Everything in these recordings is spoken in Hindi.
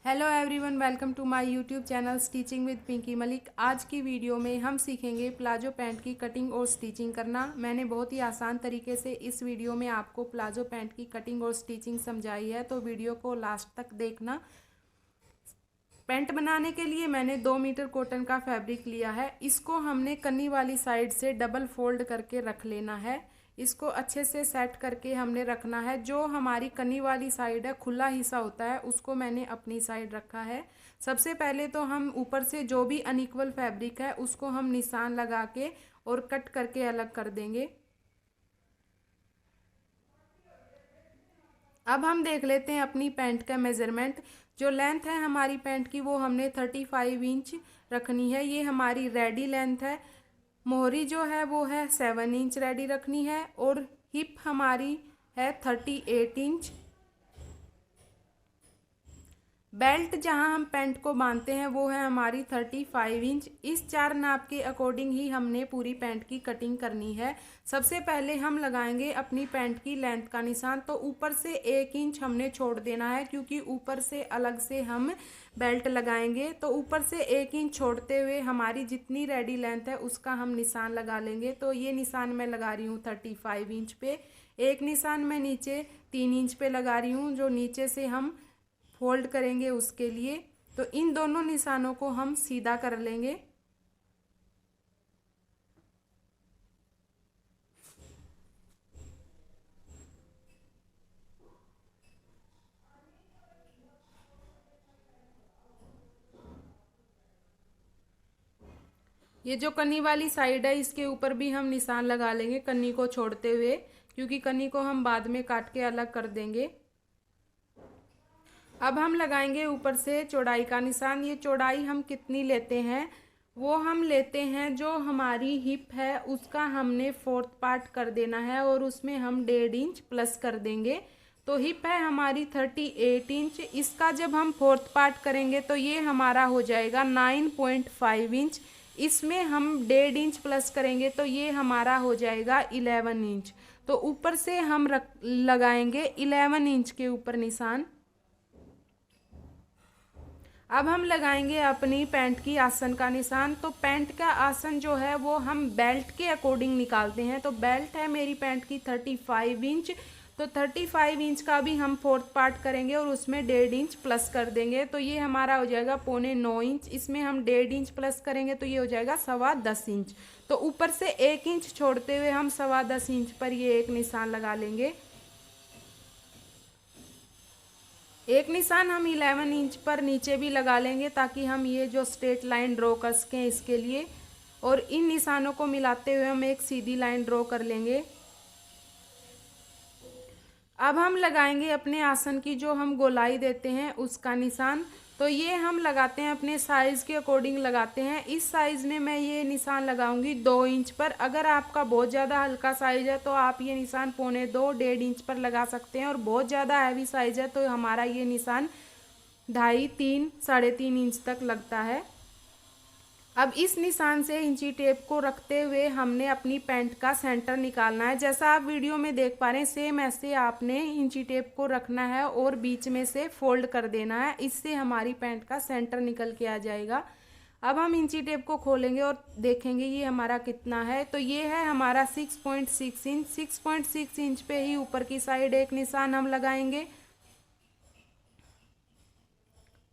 Hello everyone, welcome to my YouTube channel stitching with Pinky Malik. आज की वीडियो में हम सीखेंगे प्लाजो पैंट की कटिंग और स्टिचिंग करना। मैंने बहुत ही आसान तरीके से इस वीडियो में आपको प्लाजो पैंट की कटिंग और स्टिचिंग समझाई है, तो वीडियो को लास्ट तक देखना। पैंट बनाने के लिए मैंने 2 मीटर कॉटन का फैब्रिक लिया है। इसको हमने कन्नी वाली साइड से डबल फोल्ड करके रख लेना है। इसको अच्छे से सेट करके हमने रखना है। जो हमारी कन्नी वाली साइड है, खुला हिस्सा होता है, उसको मैंने अपनी साइड रखा है। सबसे पहले तो हम ऊपर से जो भी अनइक्वल फैब्रिक है उसको हम निशान लगा के और कट करके अलग कर देंगे। अब हम देख लेते हैं अपनी पैंट का मेज़रमेंट। जो लेंथ है हमारी पैंट की वो हमने 35 इंच रखनी है। ये हमारी रेडी लेंथ है। मोहरी जो है वो है 7 इंच रेडी रखनी है और हिप हमारी है 38 इंच। बेल्ट जहां हम पैंट को बांधते हैं वो है हमारी 35 इंच। इस 4 नाप के अकॉर्डिंग ही हमने पूरी पैंट की कटिंग करनी है। सबसे पहले हम लगाएंगे अपनी पैंट की लेंथ का निशान। तो ऊपर से 1 इंच हमने छोड़ देना है, क्योंकि ऊपर से अलग से हम बेल्ट लगाएंगे। तो ऊपर से 1 इंच छोड़ते हुए हमारी जितनी रेडी लेंथ है उसका हम निशान लगा लेंगे। तो ये निशान मैं लगा रही हूँ 35 इंच पे। एक निशान मैं नीचे 3 इंच पे लगा रही हूँ, जो नीचे से हम फोल्ड करेंगे उसके लिए। तो इन दोनों निशानों को हम सीधा कर लेंगे। ये जो कन्नी वाली साइड है इसके ऊपर भी हम निशान लगा लेंगे कन्नी को छोड़ते हुए, क्योंकि कन्नी को हम बाद में काट के अलग कर देंगे। अब हम लगाएंगे ऊपर से चौड़ाई का निशान। ये चौड़ाई हम कितनी लेते हैं, वो हम लेते हैं जो हमारी हिप है उसका हमने 4th पार्ट कर देना है और उसमें हम 1.5 इंच प्लस कर देंगे। तो हिप है हमारी 38 इंच। इसका जब हम 4th पार्ट करेंगे तो ये हमारा हो जाएगा 9.5 इंच। इसमें हम 1.5 इंच प्लस करेंगे तो ये हमारा हो जाएगा 11 इंच। तो ऊपर से हम लगाएंगे 11 इंच के ऊपर निशान। अब हम लगाएंगे अपनी पैंट की आसन का निशान। तो पैंट का आसन जो है वो हम बेल्ट के अकॉर्डिंग निकालते हैं। तो बेल्ट है मेरी पैंट की 35 इंच। तो 35 इंच का भी हम 4th पार्ट करेंगे और उसमें 1.5 इंच प्लस कर देंगे। तो ये हमारा हो जाएगा 9.25 इंच। इसमें हम 1.5 इंच प्लस करेंगे तो ये हो जाएगा 10.25 इंच। तो ऊपर से 1 इंच छोड़ते हुए हम 10.25 इंच पर ये एक निशान लगा लेंगे। एक निशान हम 11 इंच पर नीचे भी लगा लेंगे, ताकि हम ये जो स्ट्रेट लाइन ड्रॉ कर सकें इसके लिए। और इन निशानों को मिलाते हुए हम एक सीधी लाइन ड्रॉ कर लेंगे। अब हम लगाएंगे अपने आसन की जो हम गोलाई देते हैं उसका निशान। तो ये हम लगाते हैं अपने साइज़ के अकॉर्डिंग लगाते हैं। इस साइज़ में मैं ये निशान लगाऊंगी 2 इंच पर। अगर आपका बहुत ज़्यादा हल्का साइज़ है तो आप ये निशान 1.25 1.5 इंच पर लगा सकते हैं। और बहुत ज़्यादा हैवी साइज़ है तो हमारा ये निशान 2.5 3 3.5 इंच तक लगता है। अब इस निशान से इंची टेप को रखते हुए हमने अपनी पैंट का सेंटर निकालना है। जैसा आप वीडियो में देख पा रहे हैं, सेम ऐसे आपने इंची टेप को रखना है और बीच में से फोल्ड कर देना है। इससे हमारी पैंट का सेंटर निकल के आ जाएगा। अब हम इंची टेप को खोलेंगे और देखेंगे ये हमारा कितना है। तो ये है हमारा 6.6 इंच। 6.6 इंच पे ही ऊपर की साइड एक निशान हम लगाएंगे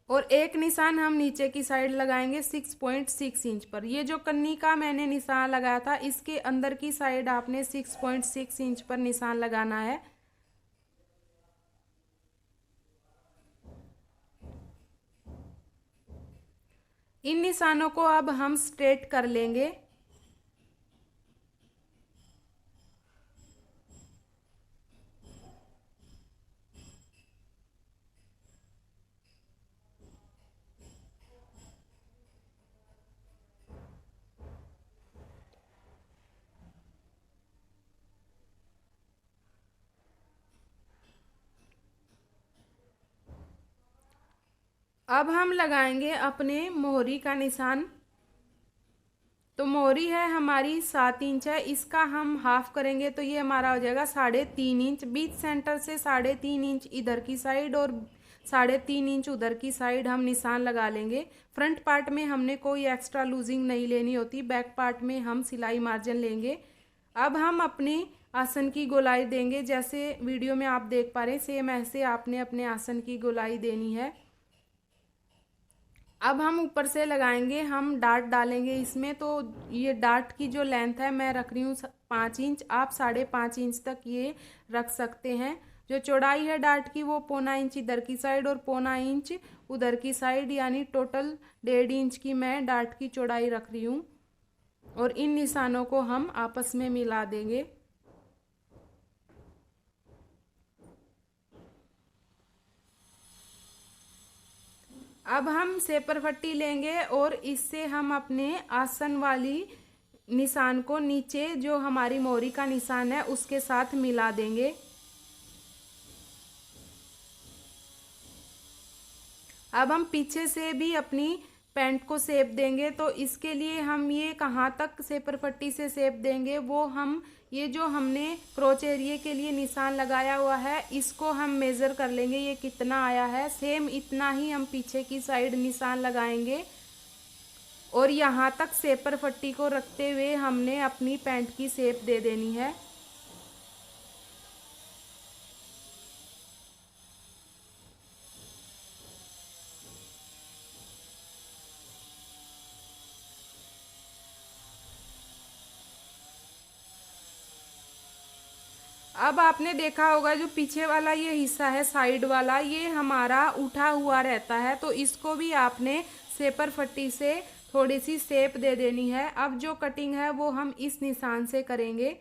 और एक निशान हम नीचे की साइड लगाएंगे 6.6 इंच पर। ये जो कन्नी का मैंने निशान लगाया था इसके अंदर की साइड आपने 6.6 इंच पर निशान लगाना है। इन निशानों को अब हम स्ट्रेट कर लेंगे। अब हम लगाएंगे अपने मोहरी का निशान। तो मोहरी है हमारी 7 इंच है, इसका हम हाफ करेंगे तो ये हमारा हो जाएगा 3.5 इंच। बीच सेंटर से 3.5 इंच इधर की साइड और 3.5 इंच उधर की साइड हम निशान लगा लेंगे। फ्रंट पार्ट में हमने कोई एक्स्ट्रा लूजिंग नहीं लेनी होती, बैक पार्ट में हम सिलाई मार्जिन लेंगे। अब हम अपने आसन की गोलाई देंगे, जैसे वीडियो में आप देख पा रहे हैं सेम ऐसे आपने अपने आसन की गोलाई देनी है। अब हम ऊपर से लगाएंगे, हम डार्ट डालेंगे इसमें। तो ये डार्ट की जो लेंथ है मैं रख रही हूँ 5 इंच, आप 5.5 इंच तक ये रख सकते हैं। जो चौड़ाई है डार्ट की वो 1.25 इंच इधर की साइड और 1.25 इंच उधर की साइड, यानी टोटल 1.5 इंच की मैं डार्ट की चौड़ाई रख रही हूँ। और इन निशानों को हम आपस में मिला देंगे। अब हम सेपर पट्टी लेंगे और इससे हम अपने आसन वाली निशान को नीचे जो हमारी मोहरी का निशान है उसके साथ मिला देंगे। अब हम पीछे से भी अपनी पैंट को शेप देंगे, तो इसके लिए हम ये कहाँ तक सेपर पट्टी से शेप देंगे वो हम ये जो हमने क्रोच एरिया के लिए निशान लगाया हुआ है इसको हम मेज़र कर लेंगे, ये कितना आया है। सेम इतना ही हम पीछे की साइड निशान लगाएंगे और यहाँ तक सेपर पट्टी को रखते हुए हमने अपनी पैंट की शेप दे देनी है। अब आपने देखा होगा जो पीछे वाला ये हिस्सा है साइड वाला, ये हमारा उठा हुआ रहता है, तो इसको भी आपने सेपर पट्टी से थोड़ी सी शेप दे देनी है। अब जो कटिंग है वो हम इस निशान से करेंगे।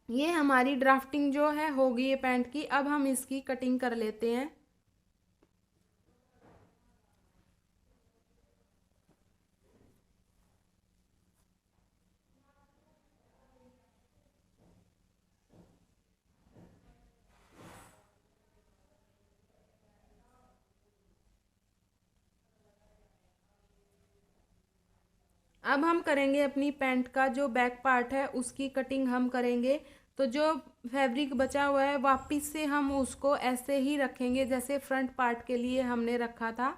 ये हमारी ड्राफ्टिंग जो है होगी ये पैंट की। अब हम इसकी कटिंग कर लेते हैं। अब हम करेंगे अपनी पैंट का जो बैक पार्ट है उसकी कटिंग हम करेंगे। तो जो फैब्रिक बचा हुआ है वापस से हम उसको ऐसे ही रखेंगे जैसे फ्रंट पार्ट के लिए हमने रखा था।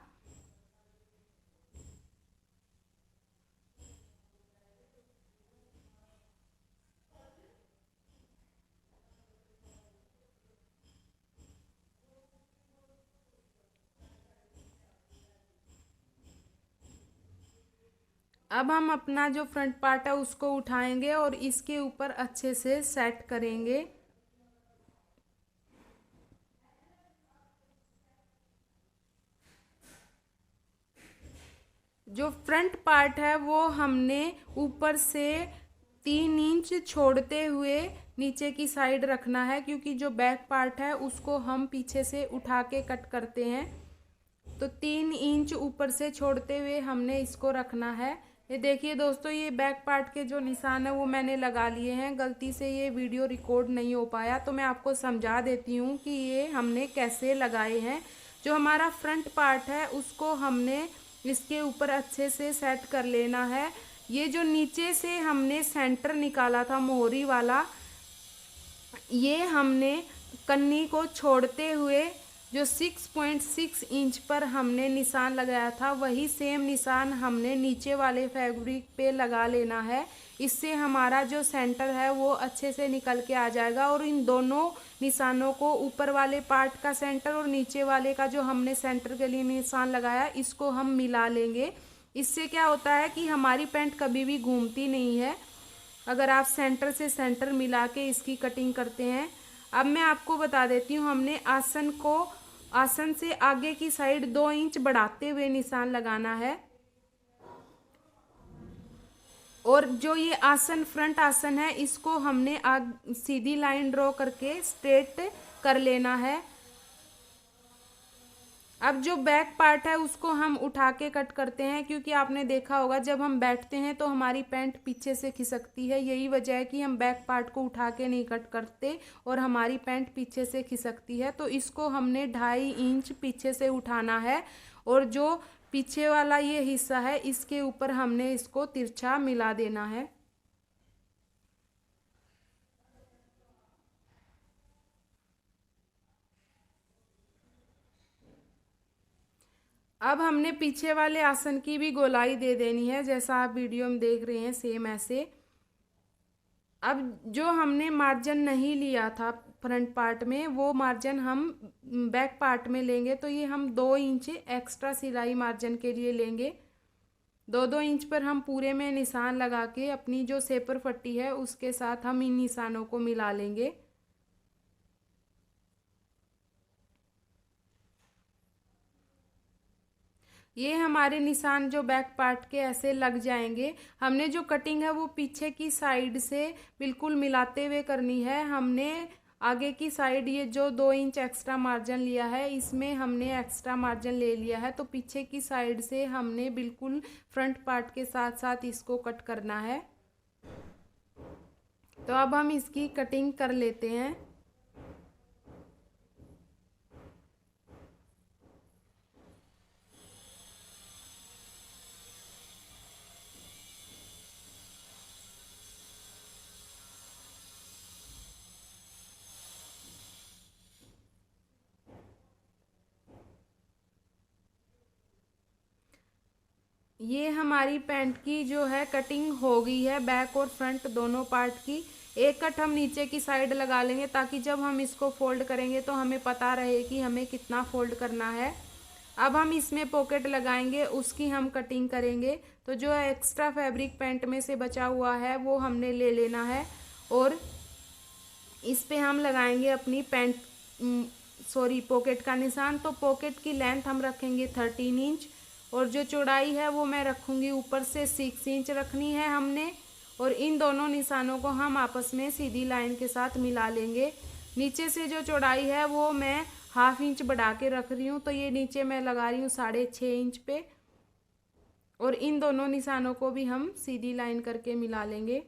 अब हम अपना जो फ्रंट पार्ट है उसको उठाएंगे और इसके ऊपर अच्छे से सेट करेंगे। जो फ्रंट पार्ट है वो हमने ऊपर से 3 इंच छोड़ते हुए नीचे की साइड रखना है, क्योंकि जो बैक पार्ट है उसको हम पीछे से उठा के कट करते हैं। तो 3 इंच ऊपर से छोड़ते हुए हमने इसको रखना है। ये देखिए दोस्तों, ये बैक पार्ट के जो निशान है वो मैंने लगा लिए हैं। गलती से ये वीडियो रिकॉर्ड नहीं हो पाया तो मैं आपको समझा देती हूँ कि ये हमने कैसे लगाए हैं। जो हमारा फ्रंट पार्ट है उसको हमने इसके ऊपर अच्छे से सेट कर लेना है। ये जो नीचे से हमने सेंटर निकाला था मोहरी वाला, ये हमने कन्नी को छोड़ते हुए जो 6.6 इंच पर हमने निशान लगाया था वही सेम निशान हमने नीचे वाले फैब्रिक पे लगा लेना है। इससे हमारा जो सेंटर है वो अच्छे से निकल के आ जाएगा और इन दोनों निशानों को, ऊपर वाले पार्ट का सेंटर और नीचे वाले का जो हमने सेंटर के लिए निशान लगाया, इसको हम मिला लेंगे। इससे क्या होता है कि हमारी पैंट कभी भी घूमती नहीं है अगर आप सेंटर से सेंटर मिला के इसकी कटिंग करते हैं। अब मैं आपको बता देती हूँ, हमने आसन से आगे की साइड 2 इंच बढ़ाते हुए निशान लगाना है और जो ये आसन फ्रंट आसन है इसको हमने सीधी लाइन ड्रॉ करके स्ट्रेट कर लेना है। अब जो बैक पार्ट है उसको हम उठा के कट करते हैं, क्योंकि आपने देखा होगा जब हम बैठते हैं तो हमारी पैंट पीछे से खिसकती है। यही वजह है कि हम बैक पार्ट को उठा के नहीं कट करते और हमारी पैंट पीछे से खिसकती है। तो इसको हमने 2.5 इंच पीछे से उठाना है और जो पीछे वाला ये हिस्सा है इसके ऊपर हमने इसको तिरछा मिला देना है। अब हमने पीछे वाले आसन की भी गोलाई दे देनी है, जैसा आप वीडियो में देख रहे हैं सेम ऐसे। अब जो हमने मार्जिन नहीं लिया था फ्रंट पार्ट में, वो मार्जिन हम बैक पार्ट में लेंगे। तो ये हम 2 इंच एक्स्ट्रा सिलाई मार्जिन के लिए लेंगे। 2-2 इंच पर हम पूरे में निशान लगा के अपनी जो सेपर पट्टी है उसके साथ हम इन निशानों को मिला लेंगे। ये हमारे निशान जो बैक पार्ट के ऐसे लग जाएंगे। हमने जो कटिंग है वो पीछे की साइड से बिल्कुल मिलाते हुए करनी है। हमने आगे की साइड ये जो 2 इंच एक्स्ट्रा मार्जिन लिया है, इसमें हमने एक्स्ट्रा मार्जिन ले लिया है, तो पीछे की साइड से हमने बिल्कुल फ्रंट पार्ट के साथ साथ इसको कट करना है। तो अब हम इसकी कटिंग कर लेते हैं। ये हमारी पैंट की जो है कटिंग हो गई है, बैक और फ्रंट दोनों पार्ट की। एक कट हम नीचे की साइड लगा लेंगे ताकि जब हम इसको फोल्ड करेंगे तो हमें पता रहे कि हमें कितना फोल्ड करना है। अब हम इसमें पॉकेट लगाएंगे, उसकी हम कटिंग करेंगे। तो जो एक्स्ट्रा फैब्रिक पैंट में से बचा हुआ है वो हमने ले लेना है और इस पे हम लगाएंगे अपनी पॉकेट का निशान। तो पॉकेट की लेंथ हम रखेंगे 13 इंच और जो चौड़ाई है वो मैं रखूँगी ऊपर से 6 इंच रखनी है हमने। और इन दोनों निशानों को हम आपस में सीधी लाइन के साथ मिला लेंगे। नीचे से जो चौड़ाई है वो मैं 1/2 इंच बढ़ा के रख रही हूँ, तो ये नीचे मैं लगा रही हूँ 6.5 इंच पे। और इन दोनों निशानों को भी हम सीधी लाइन करके मिला लेंगे।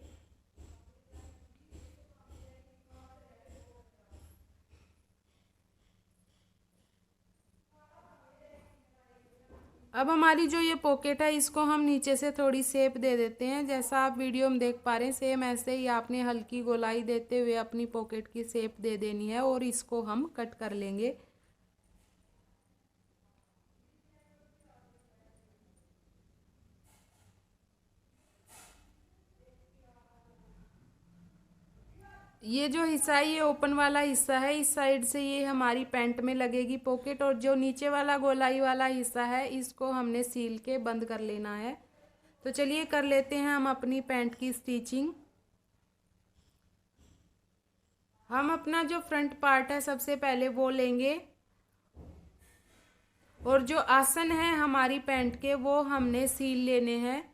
अब हमारी जो ये पॉकेट है इसको हम नीचे से थोड़ी शेप दे देते हैं। जैसा आप वीडियो में देख पा रहे हैं सेम ऐसे ही आपने हल्की गोलाई देते हुए अपनी पॉकेट की शेप दे देनी है और इसको हम कट कर लेंगे। ये जो हिस्सा है ये ओपन वाला हिस्सा है, इस साइड से ये हमारी पैंट में लगेगी पॉकेट। और जो नीचे वाला गोलाई वाला हिस्सा है इसको हमने सील के बंद कर लेना है। तो चलिए कर लेते हैं हम अपनी पैंट की स्टिचिंग। हम अपना जो फ्रंट पार्ट है सबसे पहले वो लेंगे और जो आसन है हमारी पैंट के वो हमने सील लेने हैं।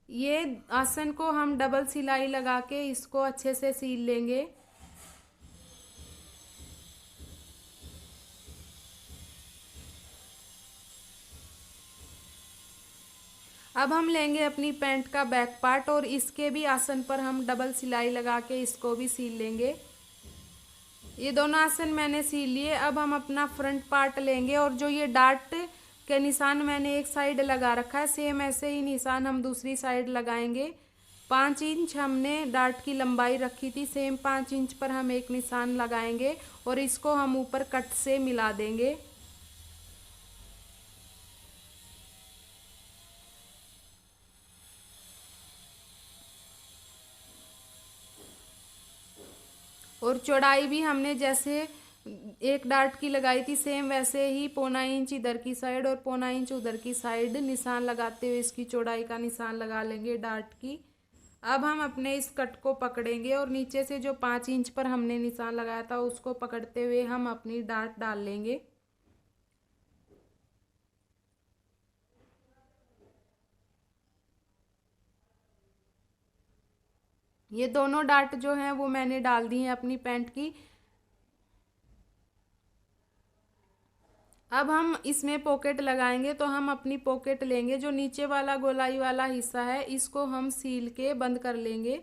ये आसन को हम डबल सिलाई लगा के इसको अच्छे से सील लेंगे। अब हम लेंगे अपनी पैंट का बैक पार्ट और इसके भी आसन पर हम डबल सिलाई लगा के इसको भी सील लेंगे। ये दोनों आसन मैंने सील लिए। अब हम अपना फ्रंट पार्ट लेंगे और जो ये डार्ट के निशान मैंने एक साइड लगा रखा है, सेम ऐसे ही निशान हम दूसरी साइड लगाएंगे। 5 इंच हमने डार्ट की लंबाई रखी थी, सेम 5 इंच पर हम एक निशान लगाएंगे और इसको हम ऊपर कट से मिला देंगे। और चौड़ाई भी हमने जैसे एक डार्ट की लगाई थी सेम वैसे ही 1/4 इंच इधर की साइड और 1/4 इंच उधर की साइड निशान लगाते हुए इसकी चौड़ाई का निशान लगा लेंगे डार्ट की। अब हम अपने इस कट को पकड़ेंगे और नीचे से जो 5 इंच पर हमने निशान लगाया था उसको पकड़ते हुए हम अपनी डार्ट डाल लेंगे। ये दोनों डार्ट जो हैं वो मैंने डाल दी हैं अपनी पैंट की। अब हम इसमें पॉकेट लगाएंगे, तो हम अपनी पॉकेट लेंगे। जो नीचे वाला गोलाई वाला हिस्सा है इसको हम सील के बंद कर लेंगे।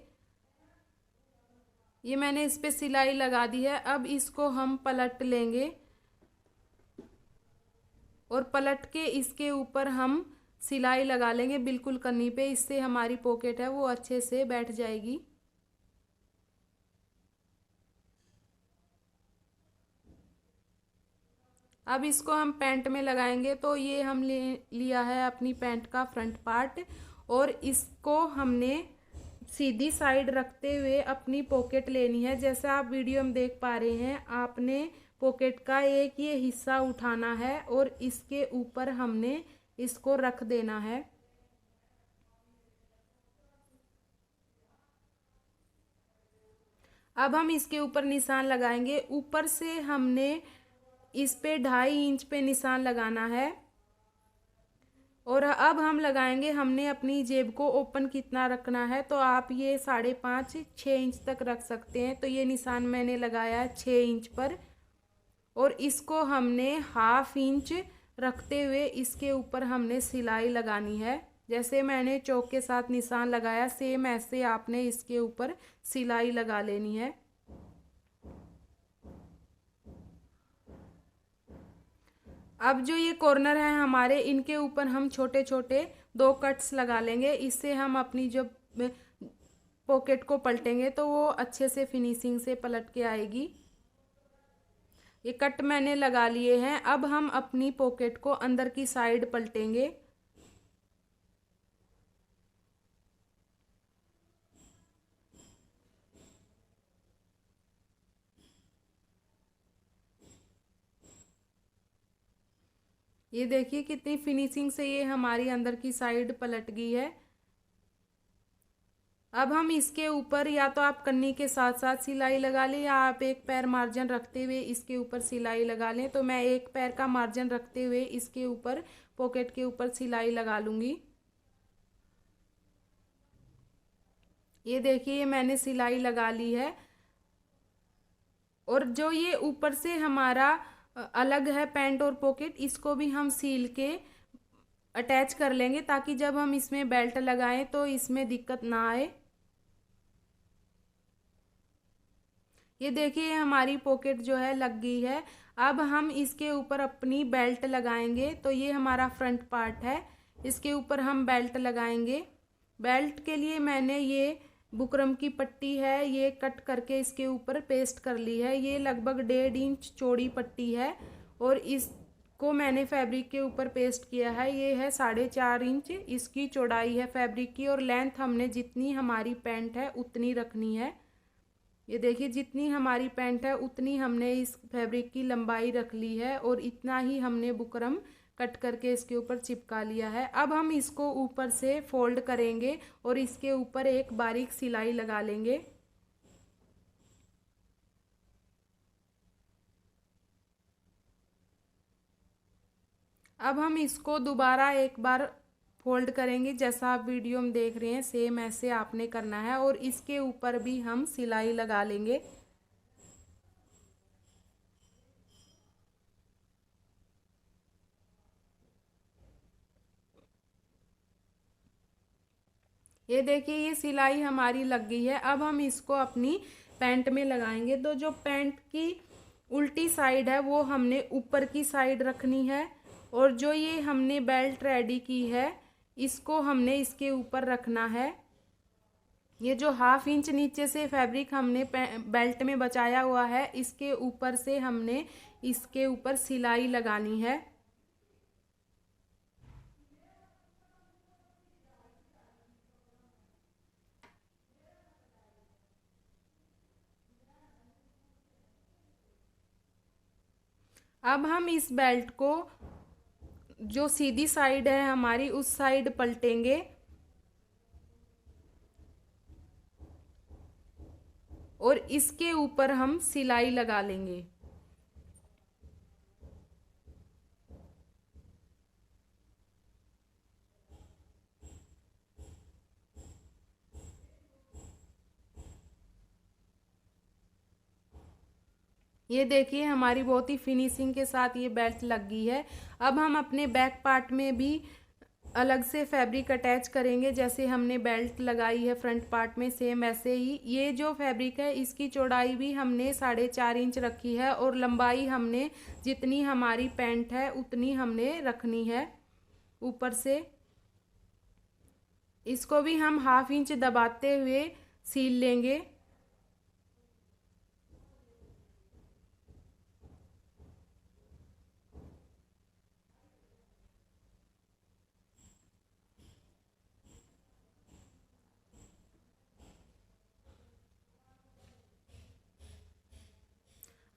ये मैंने इस पे सिलाई लगा दी है। अब इसको हम पलट लेंगे और पलट के इसके ऊपर हम सिलाई लगा लेंगे बिल्कुल कन्नी पे। इससे हमारी पॉकेट है वो अच्छे से बैठ जाएगी। अब इसको हम पैंट में लगाएंगे। तो ये हम लिया है अपनी पैंट का फ्रंट पार्ट, और इसको हमने सीधी साइड रखते हुए अपनी पॉकेट लेनी है। जैसा आप वीडियो में देख पा रहे हैं, आपने पॉकेट का एक ये हिस्सा उठाना है और इसके ऊपर हमने इसको रख देना है। अब हम इसके ऊपर निशान लगाएंगे। ऊपर से हमने इस पे 2.5 इंच पे निशान लगाना है, और अब हम लगाएंगे, हमने अपनी जेब को ओपन कितना रखना है, तो आप ये 5.5-6 इंच तक रख सकते हैं। तो ये निशान मैंने लगाया है 6 इंच पर, और इसको हमने 1/2 इंच रखते हुए इसके ऊपर हमने सिलाई लगानी है। जैसे मैंने चौक के साथ निशान लगाया, सेम ऐसे आपने इसके ऊपर सिलाई लगा लेनी है। अब जो ये कॉर्नर है हमारे, इनके ऊपर हम छोटे छोटे 2 कट्स लगा लेंगे। इससे हम अपनी जो पॉकेट को पलटेंगे तो वो अच्छे से फिनिशिंग से पलट के आएगी। ये कट मैंने लगा लिए हैं। अब हम अपनी पॉकेट को अंदर की साइड पलटेंगे। ये देखिए कितनी फिनिशिंग से ये हमारी अंदर की साइड पलट गई है। अब हम इसके ऊपर या तो आप कन्नी के साथ साथ सिलाई लगा लें, या आप एक पैर मार्जिन रखते हुए इसके ऊपर सिलाई लगा लें। तो मैं एक पैर का मार्जिन रखते हुए इसके ऊपर पॉकेट के ऊपर सिलाई लगा लूँगी। ये देखिए मैंने सिलाई लगा ली है। और जो ये ऊपर से हमारा अलग है पैंट और पॉकेट, इसको भी हम सील के अटैच कर लेंगे, ताकि जब हम इसमें बेल्ट लगाएं तो इसमें दिक्कत ना आए। ये देखिए हमारी पॉकेट जो है लग गई है। अब हम इसके ऊपर अपनी बेल्ट लगाएंगे। तो ये हमारा फ्रंट पार्ट है, इसके ऊपर हम बेल्ट लगाएंगे। बेल्ट के लिए मैंने ये बुकरम की पट्टी है, ये कट करके इसके ऊपर पेस्ट कर ली है। ये लगभग 1.5 इंच चौड़ी पट्टी है, और इसको मैंने फैब्रिक के ऊपर पेस्ट किया है। ये है 4.5 इंच इसकी चौड़ाई है फैब्रिक की, और लेंथ हमने जितनी हमारी पैंट है उतनी रखनी है। ये देखिए जितनी हमारी पैंट है उतनी हमने इस फैब्रिक की लंबाई रख ली है, और इतना ही हमने बुकरम कट करके इसके ऊपर चिपका लिया है। अब हम इसको ऊपर से फोल्ड करेंगे और इसके ऊपर एक बारीक सिलाई लगा लेंगे। अब हम इसको दोबारा एक बार फोल्ड करेंगे, जैसा आप वीडियो में देख रहे हैं सेम ऐसे आपने करना है, और इसके ऊपर भी हम सिलाई लगा लेंगे। ये देखिए ये सिलाई हमारी लग गई है। अब हम इसको अपनी पैंट में लगाएंगे। तो जो पैंट की उल्टी साइड है वो हमने ऊपर की साइड रखनी है, और जो ये हमने बेल्ट रेडी की है इसको हमने इसके ऊपर रखना है। ये जो 1/2 इंच नीचे से फैब्रिक हमने बेल्ट में बचाया हुआ है, इसके ऊपर से हमने इसके ऊपर सिलाई लगानी है। अब हम इस बेल्ट को जो सीधी साइड है हमारी उस साइड पलटेंगे, और इसके ऊपर हम सिलाई लगा लेंगे। ये देखिए हमारी बहुत ही फिनिशिंग के साथ ये बेल्ट लग गई है। अब हम अपने बैक पार्ट में भी अलग से फैब्रिक अटैच करेंगे। जैसे हमने बेल्ट लगाई है फ्रंट पार्ट में, सेम ऐसे ही ये जो फैब्रिक है इसकी चौड़ाई भी हमने 4.5 इंच रखी है, और लंबाई हमने जितनी हमारी पैंट है उतनी हमने रखनी है ऊपर से। इसको भी हम 1/2 इंच दबाते हुए सील लेंगे।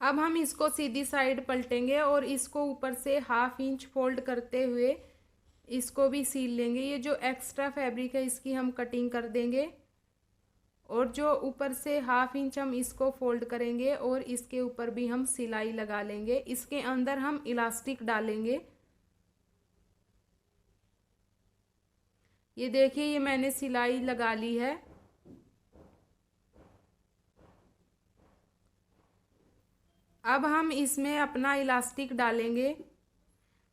अब हम इसको सीधी साइड पलटेंगे और इसको ऊपर से 1/2 इंच फोल्ड करते हुए इसको भी सील लेंगे। ये जो एक्स्ट्रा फैब्रिक है इसकी हम कटिंग कर देंगे और जो ऊपर से 1/2 इंच हम इसको फोल्ड करेंगे और इसके ऊपर भी हम सिलाई लगा लेंगे। इसके अंदर हम इलास्टिक डालेंगे। ये देखिए, ये मैंने सिलाई लगा ली है। अब हम इसमें अपना इलास्टिक डालेंगे।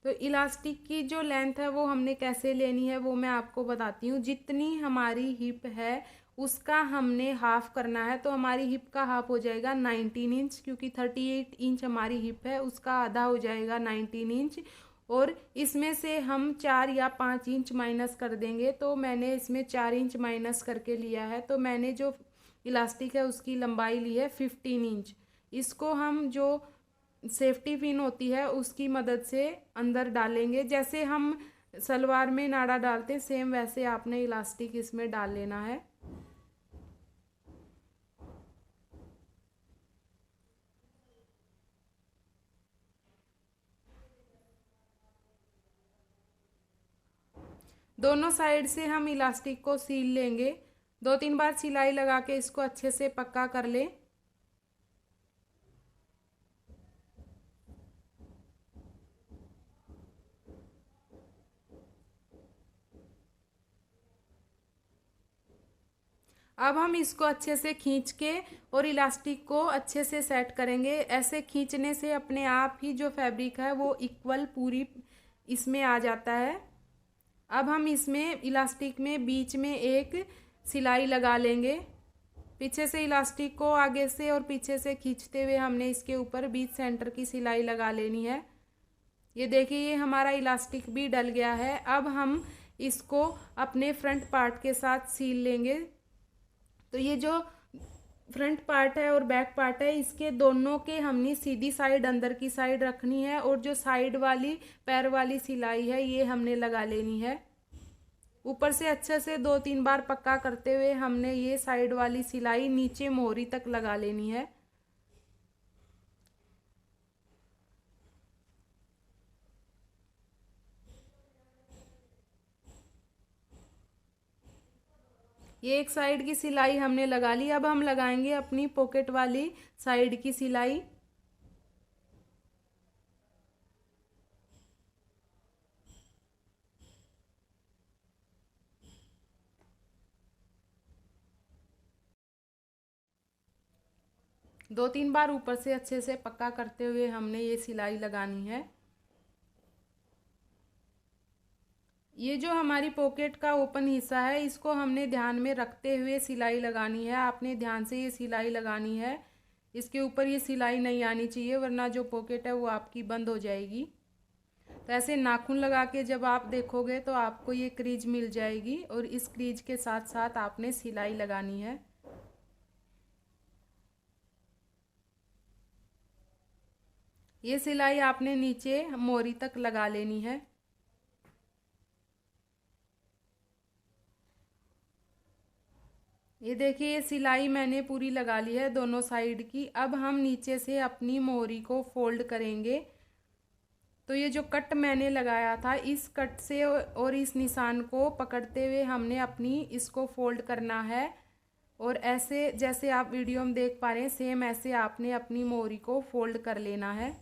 तो इलास्टिक की जो लेंथ है वो हमने कैसे लेनी है वो मैं आपको बताती हूँ। जितनी हमारी हिप है उसका हमने हाफ करना है। तो हमारी हिप का हाफ हो जाएगा 19 इंच, क्योंकि 38 इंच हमारी हिप है, उसका आधा हो जाएगा 19 इंच। और इसमें से हम 4 या 5 इंच माइनस कर देंगे। तो मैंने इसमें 4 इंच माइनस करके लिया है। तो मैंने जो इलास्टिक है उसकी लंबाई ली है 15 इंच। इसको हम जो सेफ्टी पिन होती है उसकी मदद से अंदर डालेंगे। जैसे हम सलवार में नाड़ा डालते हैं सेम वैसे आपने इलास्टिक इसमें डाल लेना है। दोनों साइड से हम इलास्टिक को सील लेंगे। 2-3 बार सिलाई लगा के इसको अच्छे से पक्का कर लें। अब हम इसको अच्छे से खींच के और इलास्टिक को अच्छे से सेट करेंगे। ऐसे खींचने से अपने आप ही जो फैब्रिक है वो इक्वल पूरी इसमें आ जाता है। अब हम इसमें इलास्टिक में बीच में एक सिलाई लगा लेंगे। पीछे से इलास्टिक को आगे से और पीछे से खींचते हुए हमने इसके ऊपर बीच सेंटर की सिलाई लगा लेनी है। ये देखिए, ये हमारा इलास्टिक भी डल गया है। अब हम इसको अपने फ्रंट पार्ट के साथ सील लेंगे। तो ये जो फ्रंट पार्ट है और बैक पार्ट है इसके दोनों के हमने सीधी साइड अंदर की साइड रखनी है और जो साइड वाली पैर वाली सिलाई है ये हमने लगा लेनी है। ऊपर से अच्छे से 2-3 बार पक्का करते हुए हमने ये साइड वाली सिलाई नीचे मोहरी तक लगा लेनी है। ये एक साइड की सिलाई हमने लगा ली। अब हम लगाएंगे अपनी पॉकेट वाली साइड की सिलाई। दो तीन बार ऊपर से अच्छे से पक्का करते हुए हमने ये सिलाई लगानी है। ये जो हमारी पॉकेट का ओपन हिस्सा है इसको हमने ध्यान में रखते हुए सिलाई लगानी है। आपने ध्यान से ये सिलाई लगानी है। इसके ऊपर ये सिलाई नहीं आनी चाहिए वरना जो पॉकेट है वो आपकी बंद हो जाएगी। तो ऐसे नाखून लगा के जब आप देखोगे तो आपको ये क्रीज मिल जाएगी और इस क्रीज के साथ साथ आपने सिलाई लगानी है। ये सिलाई आपने नीचे मोरी तक लगा लेनी है। ये देखिए, ये सिलाई मैंने पूरी लगा ली है दोनों साइड की। अब हम नीचे से अपनी मोरी को फोल्ड करेंगे। तो ये जो कट मैंने लगाया था इस कट से और इस निशान को पकड़ते हुए हमने अपनी इसको फोल्ड करना है। और ऐसे जैसे आप वीडियो में देख पा रहे हैं सेम ऐसे आपने अपनी मोरी को फोल्ड कर लेना है।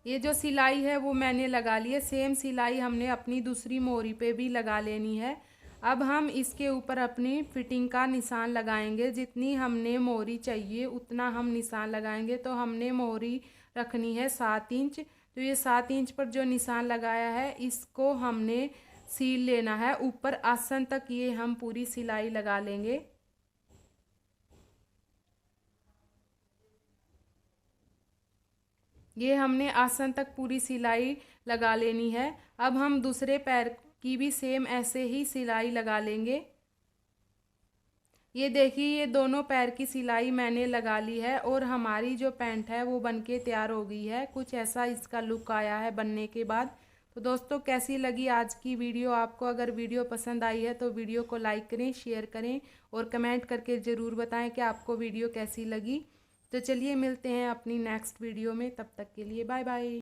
ये जो सिलाई है वो मैंने लगा ली है। सेम सिलाई हमने अपनी दूसरी मोरी पे भी लगा लेनी है। अब हम इसके ऊपर अपनी फिटिंग का निशान लगाएंगे। जितनी हमने मोरी चाहिए उतना हम निशान लगाएंगे। तो हमने मोरी रखनी है 7 इंच। तो ये 7 इंच पर जो निशान लगाया है इसको हमने सील लेना है। ऊपर आसन तक ये हम पूरी सिलाई लगा लेंगे। ये हमने आसन तक पूरी सिलाई लगा लेनी है। अब हम दूसरे पैर की भी सेम ऐसे ही सिलाई लगा लेंगे। ये देखिए, ये दोनों पैर की सिलाई मैंने लगा ली है और हमारी जो पैंट है वो बनके तैयार हो गई है। कुछ ऐसा इसका लुक आया है बनने के बाद। तो दोस्तों कैसी लगी आज की वीडियो आपको? अगर वीडियो पसंद आई है तो वीडियो को लाइक करें, शेयर करें और कमेंट करके ज़रूर बताएं कि आपको वीडियो कैसी लगी। तो चलिए मिलते हैं अपनी नेक्स्ट वीडियो में, तब तक के लिए बाय बाय।